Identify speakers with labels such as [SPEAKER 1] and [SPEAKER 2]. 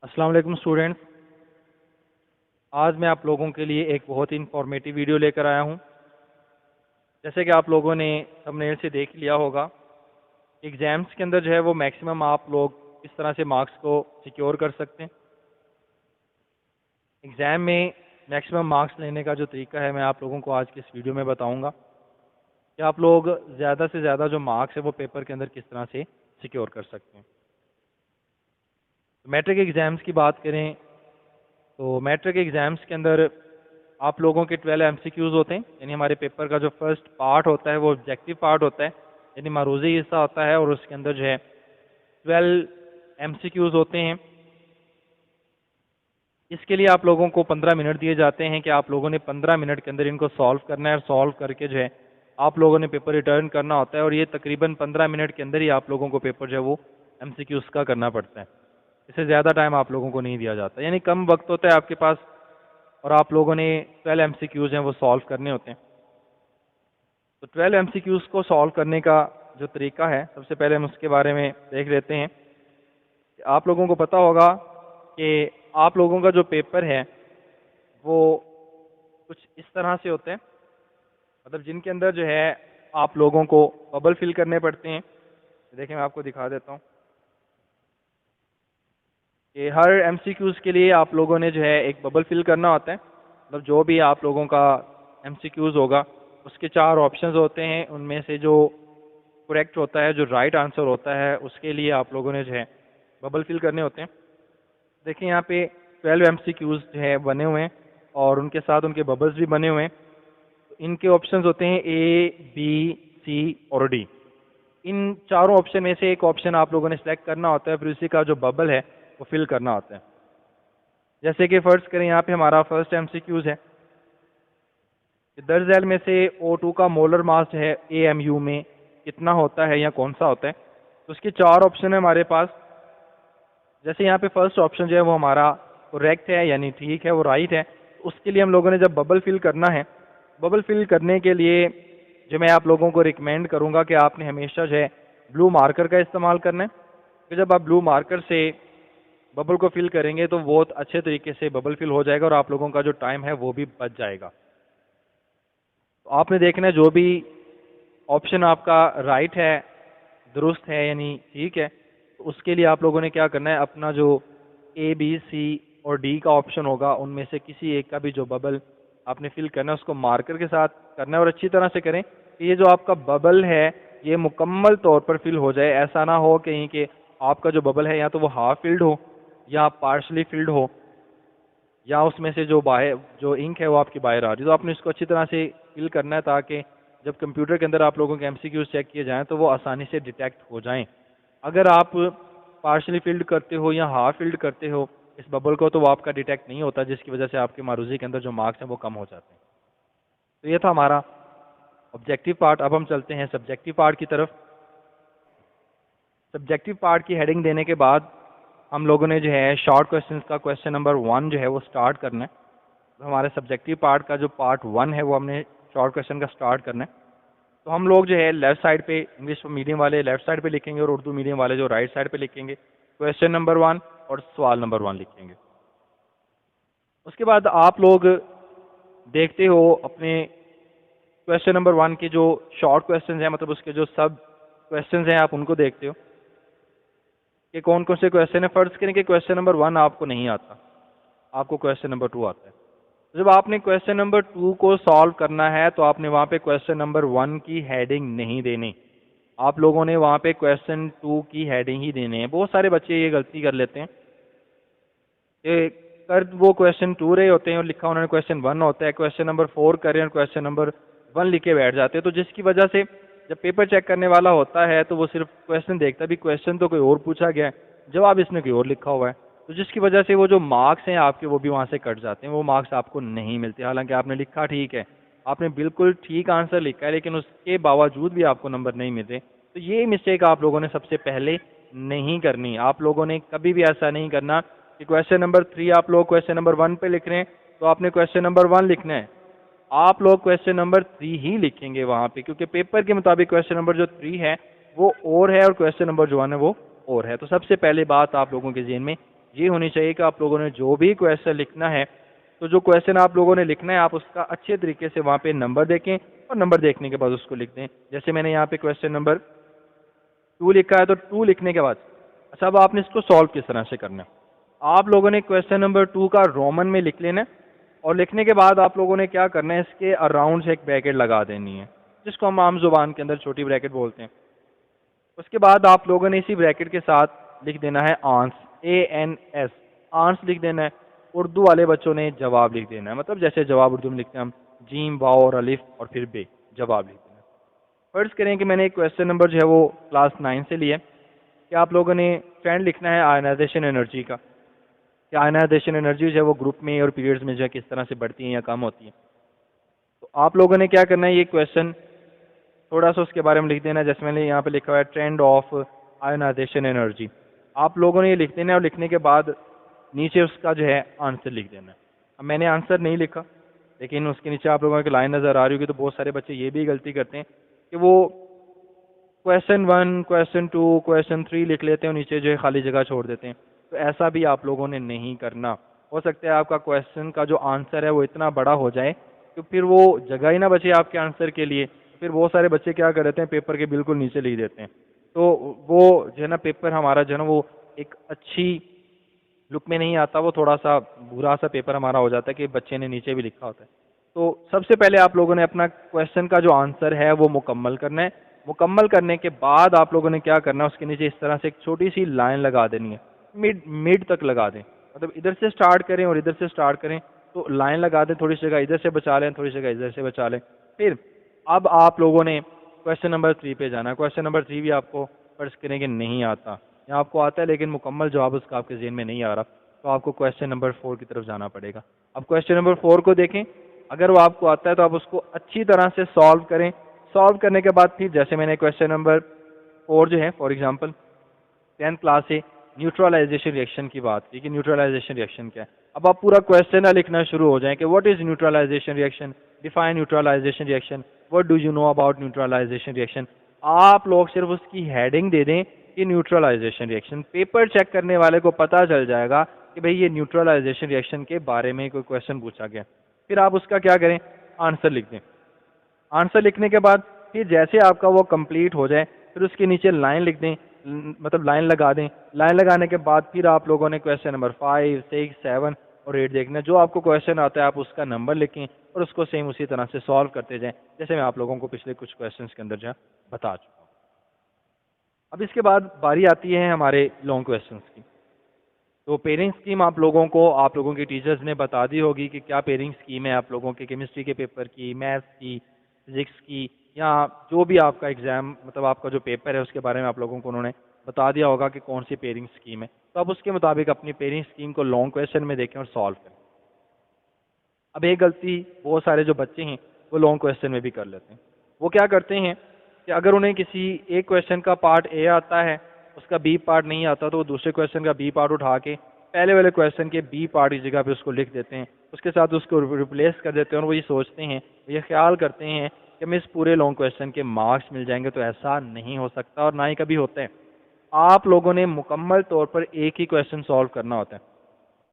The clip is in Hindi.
[SPEAKER 1] अस्सलाम वालेकुम स्टूडेंट्स। आज मैं आप लोगों के लिए एक बहुत ही इंफॉर्मेटिव वीडियो लेकर आया हूं। जैसे कि आप लोगों ने थंबनेल से देख लिया होगा, एग्ज़ाम्स के अंदर जो है वो मैक्सिमम आप लोग इस तरह से मार्क्स को सिक्योर कर सकते हैं। एग्ज़ाम में मैक्सिमम मार्क्स लेने का जो तरीका है मैं आप लोगों को आज की इस वीडियो में बताऊंगा कि आप लोग ज़्यादा से ज़्यादा जो मार्क्स है वो पेपर के अंदर किस तरह से सिक्योर कर सकते हैं। मैट्रिक एग्ज़ाम्स की बात करें तो मैट्रिक एग्ज़ाम्स के अंदर आप लोगों के 12 एमसीक्यूज़ होते हैं, यानी हमारे पेपर का जो फर्स्ट पार्ट होता है वो ऑब्जेक्टिव पार्ट होता है, यानी मारूजी हिस्सा होता है, और उसके अंदर जो है 12 एमसीक्यूज़ होते हैं। इसके लिए आप लोगों को 15 मिनट दिए जाते हैं कि आप लोगों ने 15 मिनट के अंदर इनको सॉल्व करना है, और सॉल्व करके जो है आप लोगों ने पेपर रिटर्न करना होता है, और ये तकरीबन 15 मिनट के अंदर ही आप लोगों को पेपर जो है वो एमसीक्यूज़ का करना पड़ता है। इससे ज़्यादा टाइम आप लोगों को नहीं दिया जाता, यानी कम वक्त होता है आपके पास, और आप लोगों ने 12 एमसीक्यूज़ हैं वो सॉल्व करने होते हैं। तो 12 एमसीक्यूज़ को सॉल्व करने का जो तरीका है, सबसे पहले हम उसके बारे में देख लेते हैं। आप लोगों को पता होगा कि आप लोगों का जो पेपर है वो कुछ इस तरह से होते हैं, मतलब जिनके अंदर जो है आप लोगों को बबल फिल करने पड़ते हैं। देखिए मैं आपको दिखा देता हूँ कि हर एमसीक्यूज़ के लिए आप लोगों ने जो है एक बबल फिल करना होता है। मतलब जो भी आप लोगों का एमसीक्यूज़ होगा उसके 4 ऑप्शंस होते हैं, उनमें से जो करेक्ट होता है, जो राइट आंसर होता है, उसके लिए आप लोगों ने जो है बबल फिल करने होते हैं। देखिए यहाँ पे 12 एमसीक्यूज़ जो है बने हुए हैं, और उनके साथ उनके बबल्स भी बने हुए हैं। तो इनके ऑप्शंस होते हैं ए, बी, सी और डी। इन चारों ऑप्शन में से एक ऑप्शन आप लोगों ने सेलेक्ट करना होता है, फिर उसी का जो बबल है वो फिल करना होता है। जैसे कि फर्ज करें यहाँ पे हमारा फर्स्ट एमसीक्यूज़ है कि दर झैल में से O2 का मोलर मास जो है AMU में कितना होता है या कौन सा होता है। तो उसके 4 ऑप्शन है हमारे पास। जैसे यहाँ पे फर्स्ट ऑप्शन जो है वो हमारा करेक्ट है, यानी ठीक है, वो राइट है। उसके लिए हम लोगों ने जब बबल फिल करना है, बबल फिल करने के लिए जो मैं आप लोगों को रिकमेंड करूँगा कि आपने हमेशा जो है ब्लू मार्कर का इस्तेमाल करना है। तो जब आप ब्लू मार्कर से बबल को फिल करेंगे तो बहुत अच्छे तरीके से बबल फिल हो जाएगा, और आप लोगों का जो टाइम है वो भी बच जाएगा। तो आपने देखना है जो भी ऑप्शन आपका राइट है, दुरुस्त है, यानी ठीक है, तो उसके लिए आप लोगों ने क्या करना है, अपना जो ए, बी, सी और डी का ऑप्शन होगा उनमें से किसी एक का भी जो बबल आपने फिल करना है उसको मार्कर के साथ करना है, और अच्छी तरह से करें कि ये जो आपका बबल है ये मुकम्मल तौर पर फिल हो जाए। ऐसा ना हो कहीं कि आपका जो बबल है या तो वो हाफ फिल्ड हो या पार्शली फिल्ड हो, या उसमें से जो बाहर जो इंक है वो आपकी बाहर आ रही है। तो आपने इसको अच्छी तरह से फिल करना है ताकि जब कंप्यूटर के अंदर आप लोगों के एमसीक्यूज चेक किए जाएं तो वो आसानी से डिटेक्ट हो जाएं। अगर आप पार्शली फिल्ड करते हो या हाफ फिल्ड करते हो इस बबल को, तो वो आपका डिटेक्ट नहीं होता, जिसकी वजह से आपके मारूजी के अंदर जो मार्क्स हैं वो कम हो जाते हैं। तो ये था हमारा ऑब्जेक्टिव पार्ट। अब हम चलते हैं सब्जेक्टिव पार्ट की तरफ। सब्जेक्टिव पार्ट की हेडिंग देने के बाद हम लोगों ने जो है शॉर्ट क्वेश्चंस का क्वेश्चन नंबर 1 जो है वो स्टार्ट करना है। तो हमारे सब्जेक्टिव पार्ट का जो पार्ट 1 है वो हमने शॉर्ट क्वेश्चन का स्टार्ट करना है। तो हम लोग जो है लेफ्ट साइड पे, इंग्लिश मीडियम वाले लेफ्ट साइड पे लिखेंगे और उर्दू मीडियम वाले जो राइट साइड पे लिखेंगे क्वेश्चन नंबर 1 और सवाल नंबर 1 लिखेंगे। उसके बाद आप लोग देखते हो अपने क्वेश्चन नंबर 1 के जो शॉर्ट क्वेश्चन हैं, मतलब उसके जो सब क्वेश्चन हैं, आप उनको देखते हो कि कौन कौन से क्वेश्चन है। फर्ज करें कि क्वेश्चन नंबर 1 आपको नहीं आता, आपको क्वेश्चन नंबर 2 आता है। जब आपने क्वेश्चन नंबर 2 को सॉल्व करना है तो आपने वहां पे क्वेश्चन नंबर 1 की हेडिंग नहीं देनी, आप लोगों ने वहां पे क्वेश्चन 2 की हेडिंग ही देनी है। बहुत सारे बच्चे ये गलती कर लेते हैं कि कर वो क्वेश्चन 2 रहे होते हैं और लिखा उन्होंने क्वेश्चन 1 होता है, क्वेश्चन नंबर 4 करें और क्वेश्चन नंबर 1 लिखे बैठ जाते हैं। तो जिसकी वजह से जब पेपर चेक करने वाला होता है तो वो सिर्फ क्वेश्चन देखता भी, क्वेश्चन तो कोई और पूछा गया है, जवाब इसने कोई और लिखा हुआ है। तो जिसकी वजह से वो जो मार्क्स हैं आपके वो भी वहाँ से कट जाते हैं, वो मार्क्स आपको नहीं मिलते। हालांकि आपने लिखा ठीक है, आपने बिल्कुल ठीक आंसर लिखा है, लेकिन उसके बावजूद भी आपको नंबर नहीं मिलते। तो ये मिस्टेक आप लोगों ने सबसे पहले नहीं करनी। आप लोगों ने कभी भी ऐसा नहीं करना कि क्वेश्चन नंबर 3 आप लोग क्वेश्चन नंबर 1 पे लिख रहे हैं तो आपने क्वेश्चन नंबर 1 लिखना है। आप लोग क्वेश्चन नंबर 3 ही लिखेंगे वहां पे, क्योंकि पेपर के मुताबिक क्वेश्चन नंबर जो 3 है वो और है और क्वेश्चन नंबर जो 1 है वो और है। तो सबसे पहले बात आप लोगों के ज़हन में ये होनी चाहिए कि आप लोगों ने जो भी क्वेश्चन लिखना है, तो जो क्वेश्चन आप लोगों ने लिखना है आप उसका अच्छे तरीके से वहाँ पे नंबर देखें और नंबर देखने के बाद उसको लिख दें। जैसे मैंने यहाँ पे क्वेश्चन नंबर 2 लिखा है, तो 2 लिखने के बाद अच्छा अब आपने इसको सॉल्व किस तरह से करना है। आप लोगों ने क्वेश्चन नंबर 2 का रोमन में लिख लेना है और लिखने के बाद आप लोगों ने क्या करना है, इसके अराउंड से एक ब्रैकेट लगा देनी है, जिसको हम आम जुबान के अंदर छोटी ब्रैकेट बोलते हैं। उसके बाद आप लोगों ने इसी ब्रैकेट के साथ लिख देना है आंस, ANS, आंस लिख देना है। उर्दू वाले बच्चों ने जवाब लिख देना है, मतलब जैसे जवाब उर्दू में लिखते हैं हम, जीम वाव और अलिफ और फिर बे, जवाब लिख देना है। फर्ज करें कि मैंने एक क्वेश्चन नंबर जो है वो क्लास 9 से लिया कि आप लोगों ने ट्रेंड लिखना है आयनाइजेशन एनर्जी का, कि आयनाइजेशन एनर्जी जो है वो ग्रुप में और पीरियड्स में जो है किस तरह से बढ़ती है या कम होती है। तो आप लोगों ने क्या करना है, ये क्वेश्चन थोड़ा सा उसके बारे में लिख देना है। जैसे मैंने यहाँ पे लिखा हुआ है ट्रेंड ऑफ आयनाइजेशन एनर्जी, आप लोगों ने ये लिख देना है और लिखने के बाद नीचे उसका जो है आंसर लिख देना है। अब मैंने आंसर नहीं लिखा, लेकिन उसके नीचे आप लोगों की लाइन नज़र आ रही होगी। तो बहुत सारे बच्चे ये भी गलती करते हैं कि वो क्वेश्चन 1, क्वेश्चन 2, क्वेश्चन 3 लिख लेते हैं और नीचे जो है खाली जगह छोड़ देते हैं। तो ऐसा भी आप लोगों ने नहीं करना। हो सकता है आपका क्वेश्चन का जो आंसर है वो इतना बड़ा हो जाए कि फिर वो जगह ही ना बचे आपके आंसर के लिए। फिर बहुत सारे बच्चे क्या कर देते हैं, पेपर के बिल्कुल नीचे लिख देते हैं। तो वो जो है ना पेपर हमारा जो है ना वो एक अच्छी लुक में नहीं आता, वो थोड़ा सा बुरा सा पेपर हमारा हो जाता है कि बच्चे ने नीचे भी लिखा होता है। तो सबसे पहले आप लोगों ने अपना क्वेश्चन का जो आंसर है वो मुकम्मल करना है। मुकम्मल करने के बाद आप लोगों ने क्या करना है, उसके नीचे इस तरह से एक छोटी सी लाइन लगा देनी है, मिड मिड तक लगा दें, मतलब इधर से स्टार्ट करें और इधर से स्टार्ट करें। तो लाइन लगा दें, थोड़ी सी जगह इधर से बचा लें, थोड़ी सी जगह इधर से बचा लें। फिर अब आप लोगों ने क्वेश्चन नंबर 3 पे जाना है। क्वेश्चन नंबर 3 भी आपको फर्ज करें कि नहीं आता, या आपको आता है लेकिन मुकम्मल जवाब उसका आपके ज़हन में नहीं आ रहा, तो आपको क्वेश्चन नंबर 4 की तरफ जाना पड़ेगा। अब क्वेश्चन नंबर 4 को देखें, अगर वो आपको आता है तो आप उसको अच्छी तरह से सॉल्व करें। सॉल्व करने के बाद फिर जैसे मैंने क्वेश्चन नंबर 4 जो है फॉर एग्जांपल 10th क्लास से न्यूट्रलाइजेशन रिएक्शन की बात की कि न्यूट्रलाइजेशन रिएक्शन क्या है। अब आप पूरा क्वेश्चन ना लिखना शुरू हो जाएं कि what is neutralization reaction, define neutralization reaction, what do you know about neutralization reaction. आप लोग सिर्फ उसकी हेडिंग दे दें कि न्यूट्रलाइजेशन रिएक्शन, पेपर चेक करने वाले को पता चल जाएगा कि भाई ये न्यूट्रलाइजेशन रिएक्शन के बारे में कोई क्वेश्चन पूछा गया। फिर आप उसका क्या करें, आंसर लिख दें। आंसर लिखने के बाद फिर जैसे आपका वो कंप्लीट हो जाए फिर उसके नीचे लाइन लिख दें, मतलब लाइन लगा दें। लाइन लगाने के बाद फिर आप लोगों ने क्वेश्चन नंबर 5, 6, 7 और 8 देखना। जो आपको क्वेश्चन आता है आप उसका नंबर लिखें और उसको सेम उसी तरह से सॉल्व करते जाएं, जैसे मैं आप लोगों को पिछले कुछ क्वेश्चंस के अंदर जो बता चुका हूँ। अब इसके बाद बारी आती है हमारे लॉन्ग क्वेश्चंस की। तो पेयरिंग स्कीम आप लोगों की टीचर्स ने बता दी होगी कि क्या पेयरिंग स्कीम है आप लोगों के केमिस्ट्री के पेपर की, मैथ्स की, फिजिक्स की, या जो भी आपका एग्ज़ाम मतलब आपका जो पेपर है उसके बारे में आप लोगों को उन्होंने बता दिया होगा कि कौन सी पेयरिंग स्कीम है। तो आप उसके मुताबिक अपनी पेयरिंग स्कीम को लॉन्ग क्वेश्चन में देखें और सॉल्व करें। अब एक गलती बहुत सारे जो बच्चे हैं वो लॉन्ग क्वेश्चन में भी कर लेते हैं। वो क्या करते हैं कि अगर उन्हें किसी एक क्वेश्चन का पार्ट ए आता है, उसका बी पार्ट नहीं आता, तो वो दूसरे क्वेश्चन का बी पार्ट उठा के पहले वाले क्वेश्चन के बी पार्ट की जगह पे उसको लिख देते हैं, उसके साथ उसको रिप्लेस कर देते हैं और वो ये सोचते हैं, ये ख्याल करते हैं कि हमें इस पूरे लॉन्ग क्वेश्चन के मार्क्स मिल जाएंगे। तो ऐसा नहीं हो सकता और ना ही कभी होता है। आप लोगों ने मुकम्मल तौर पर एक ही क्वेश्चन सॉल्व करना होता है।